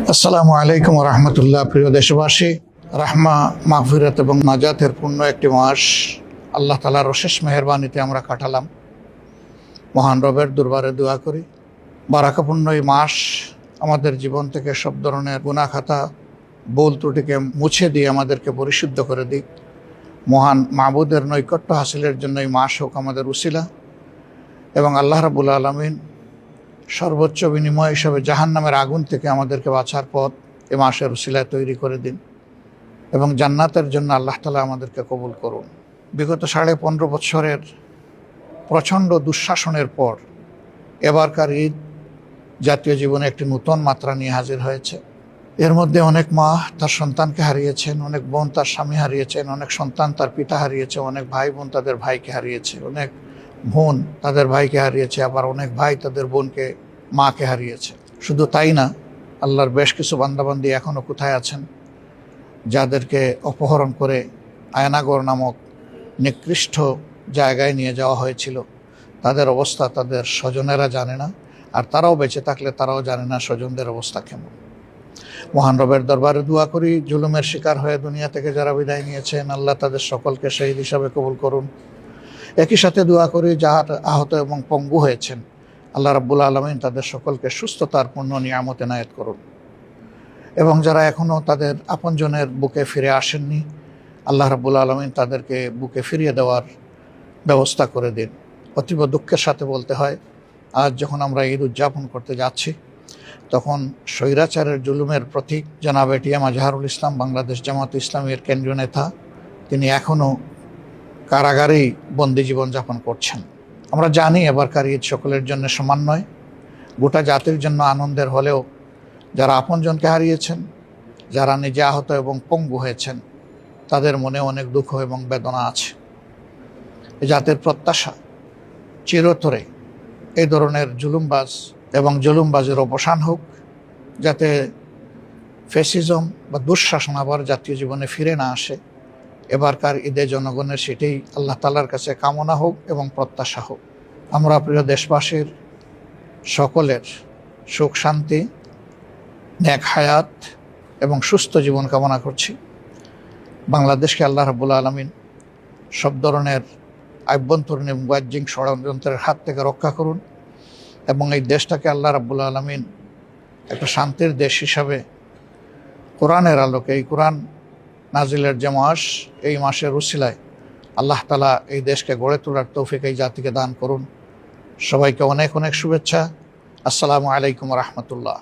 আসসালামু আলাইকুম রহমতুল্লাহ। প্রিয় দেশবাসী, রাহমা, মাগফিরাত এবং নাজাতের পূর্ণ একটি মাস আল্লাহ তাআলার অশেষ মেহেরবানিতে আমরা কাটালাম। মহান রবের দরবারে দোয়া করি বারাকাপূর্ণ এই মাস আমাদের জীবন থেকে সব ধরনের গুনাহ খাতা, ভুল ত্রুটিকে মুছে দিয়ে আমাদেরকে পরিশুদ্ধ করে দিক। মহান মাবুদের নৈকট্য হাসিলের জন্য এই মাস হোক আমাদের উসিলা, এবং আল্লাহ রাব্বুল আলামিন সর্বোচ্চ বিনিময় হিসাবে জাহান্নামের আগুন থেকে আমাদেরকে বাঁচার পথ এ মাসের উসিলায় তৈরি করে দিন, এবং জান্নাতের জন্য আল্লাহ তাআলা আমাদেরকে কবুল করুন। বিগত 15.5 বছরের প্রচণ্ড দুঃশাসনের পর এবারকার ঈদ জাতীয় জীবনে একটি নতুন মাত্রা নিয়ে হাজির হয়েছে। এর মধ্যে অনেক মা তার সন্তানকে হারিয়েছেন, অনেক বোন তার স্বামী হারিয়েছেন, অনেক সন্তান তার পিতা হারিয়েছে, অনেক ভাই বোন তাদের ভাইকে হারিয়েছে, অনেক বোন তাদের ভাইকে হারিয়েছে, আবার অনেক ভাই তাদের বোনকে, মাকে হারিয়েছে। শুধু তাই না, আল্লাহর বেশ কিছু বান্দাবান্দি এখনও কোথায় আছেন, যাদেরকে অপহরণ করে আয়নাগর নামক নিকৃষ্ট জায়গায় নিয়ে যাওয়া হয়েছিল। তাদের অবস্থা তাদের স্বজনেরা জানে না, আর তারাও বেঁচে থাকলে তারাও জানে না স্বজনদের অবস্থা কেমন। মহান রবের দরবারে দোয়া করি, জুলুমের শিকার হয়ে দুনিয়া থেকে যারা বিদায় নিয়েছেন, আল্লাহ তাদের সকলকে শহীদ হিসাবে কবুল করুন। একই সাথে দোয়া করি যারা আহত এবং পঙ্গু হয়েছেন, আল্লাহ রাব্বুল আলামিন তাদের সকলকে সুস্থতার পূর্ণ নিয়ামত এনায়েত করুন। এবং যারা এখনও তাদের আপনজনের বুকে ফিরে আসেননি, আল্লাহ রাব্বুল আলামিন তাদেরকে বুকে ফিরিয়ে দেওয়ার ব্যবস্থা করে দিন। অতীব দুঃখের সাথে বলতে হয়, আজ যখন আমরা ঈদ উদযাপন করতে যাচ্ছি, তখন স্বৈরাচারের জুলুমের প্রতীক জনাব এটিএম আজহারুল ইসলাম, বাংলাদেশ জামাত ইসলামীর কেন্দ্রীয় নেতা, তিনি এখনও কারাগারেই বন্দি জীবনযাপন করছেন। আমরা জানি এবারকার ঈদ সকলের জন্য সমান নয়, গোটা জাতির জন্য আনন্দের হলেও যারা আপনজনকে হারিয়েছেন, যারা নিজে আহত এবং পঙ্গু হয়েছেন, তাদের মনে অনেক দুঃখ এবং বেদনা আছে। এই জাতির প্রত্যাশা চিরতরে এই ধরনের জুলুমবাজ এবং জুলুমবাজের অবসান হোক, যাতে ফ্যাসিজম বা দুঃশাসন আবার জাতীয় জীবনে ফিরে না আসে। এবারকার ঈদে জনগণের সেটাই আল্লাহ তাআলার কাছে কামনা হোক এবং প্রত্যাশা হোক। আমরা প্রিয় দেশবাসীর সকলের সুখ শান্তি, নেক হায়াত এবং সুস্থ জীবন কামনা করছি। বাংলাদেশকে আল্লাহ রাব্বুল আলামিন সব ধরনের আভ্যন্তরীণ এবং বাহ্যিক ষড়যন্ত্রের হাত থেকে রক্ষা করুন, এবং এই দেশটাকে আল্লাহ রাব্বুল আলামিন একটা শান্তির দেশ হিসাবে কোরআনের আলোকে, এই কোরআন নাজিলের যে মাস, এই মাসের উসিলায় আল্লাহ তাআলা এই দেশকে গড়ে তোলার তৌফিক এই জাতিকে দান করুন। সবাইকে অনেক অনেক শুভেচ্ছা। আসসালামু আলাইকুম রহমতুল্লাহ।